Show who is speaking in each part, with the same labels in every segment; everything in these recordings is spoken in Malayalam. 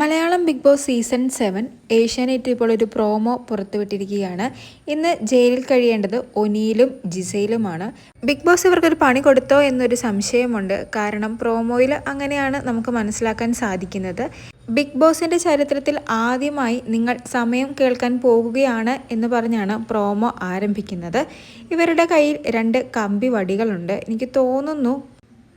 Speaker 1: മലയാളം ബിഗ് ബോസ് സീസൺ 7 ഏഷ്യാനെറ്റ് ഇപ്പോൾ ഒരു പ്രോമോ പുറത്തുവിട്ടിരിക്കുകയാണ്. ഇന്ന് ജയിലിൽ കഴിയേണ്ടത് ഒനിയിലും ജിസയിലുമാണ്. ബിഗ് ബോസ് ഇവർക്കൊരു പണി കൊടുത്തോ എന്നൊരു സംശയമുണ്ട്. കാരണം പ്രോമോയിൽ അങ്ങനെയാണ് നമുക്ക് മനസ്സിലാക്കാൻ സാധിക്കുന്നത്. ബിഗ് ബോസിൻ്റെ ചരിത്രത്തിൽ ആദ്യമായി നിങ്ങൾ സമയം കേൾക്കാൻ പോകുകയാണ് എന്ന് പറഞ്ഞാണ് പ്രോമോ ആരംഭിക്കുന്നത്. ഇവരുടെ കയ്യിൽ 2 കമ്പി വടികളുണ്ട്. എനിക്ക് തോന്നുന്നു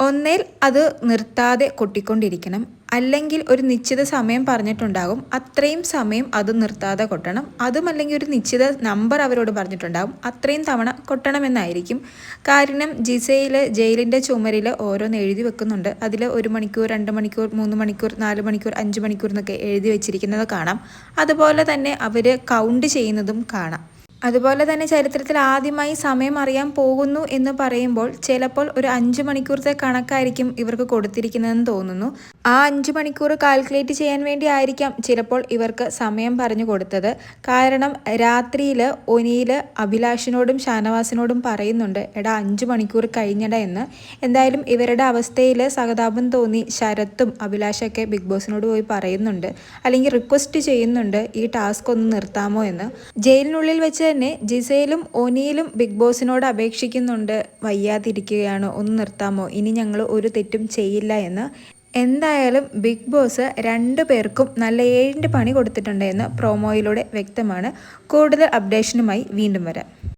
Speaker 1: ഒന്നേൽ അത് നിർത്താതെ കൊട്ടിക്കൊണ്ടിരിക്കണം, അല്ലെങ്കിൽ ഒരു നിശ്ചിത സമയം പറഞ്ഞിട്ടുണ്ടാകും, അത്രയും സമയം അത് നിർത്താതെ കൊട്ടണം. അതുമല്ലെങ്കിൽ ഒരു നിശ്ചിത നമ്പർ അവരോട് പറഞ്ഞിട്ടുണ്ടാകും, അത്രയും തവണ കൊട്ടണമെന്നായിരിക്കും. കാരണം ജയിലിൻ്റെ ചുമരിൽ ഓരോന്ന് എഴുതി വെക്കുന്നുണ്ട്. അതിൽ 1 മണിക്കൂർ, 2 മണിക്കൂർ, 3 മണിക്കൂർ, 4 മണിക്കൂർ, 5 മണിക്കൂർ എന്നൊക്കെ എഴുതി വെച്ചിരിക്കുന്നത് കാണാം. അതുപോലെ തന്നെ അവർ കൗണ്ട് ചെയ്യുന്നതും കാണാം. അതുപോലെ തന്നെ ചരിത്രത്തിൽ ആദ്യമായി സമയം അറിയാൻ പോകുന്നു എന്ന് പറയുമ്പോൾ ചിലപ്പോൾ ഒരു 5 മണിക്കൂറത്തെ കണക്കായിരിക്കും ഇവർക്ക് കൊടുത്തിരിക്കുന്നതെന്ന് തോന്നുന്നു. ആ 5 മണിക്കൂർ കാൽക്കുലേറ്റ് ചെയ്യാൻ വേണ്ടി ആയിരിക്കാം ചിലപ്പോൾ ഇവർക്ക് സമയം പറഞ്ഞു കൊടുത്തത്. കാരണം രാത്രിയിൽ ഒനിയിൽ അഭിലാഷിനോടും ഷാനവാസിനോടും പറയുന്നുണ്ട്, എടാ 5 മണിക്കൂർ കഴിഞ്ഞടാ എന്ന്. എന്തായാലും ഇവരുടെ അവസ്ഥയിൽ സഹതാപം തോന്നി ശരത്തും അഭിലാഷൊക്കെ ബിഗ് ബോസിനോട് പോയി പറയുന്നുണ്ട്, അല്ലെങ്കിൽ റിക്വസ്റ്റ് ചെയ്യുന്നുണ്ട്, ഈ ടാസ്ക് ഒന്ന് നിർത്താമോ എന്ന്. ജയിലിനുള്ളിൽ വെച്ച് തന്നെ ജിസയിലും ഒനിയിലും ബിഗ് ബോസിനോട് അപേക്ഷിക്കുന്നുണ്ട്, വയ്യാതിരിക്കുകയാണ്, ഒന്ന് നിർത്താമോ, ഇനി ഞങ്ങൾ ഒരു തെറ്റും ചെയ്യില്ല എന്ന്. എന്തായാലും ബിഗ് ബോസ് 2 പേർക്കും നല്ല 7 പണി കൊടുത്തിട്ടുണ്ട് എന്ന് പ്രോമോയിലൂടെ വ്യക്തമാണ്. കൂടുതൽ അപ്ഡേഷനുമായി വീണ്ടും വരാം.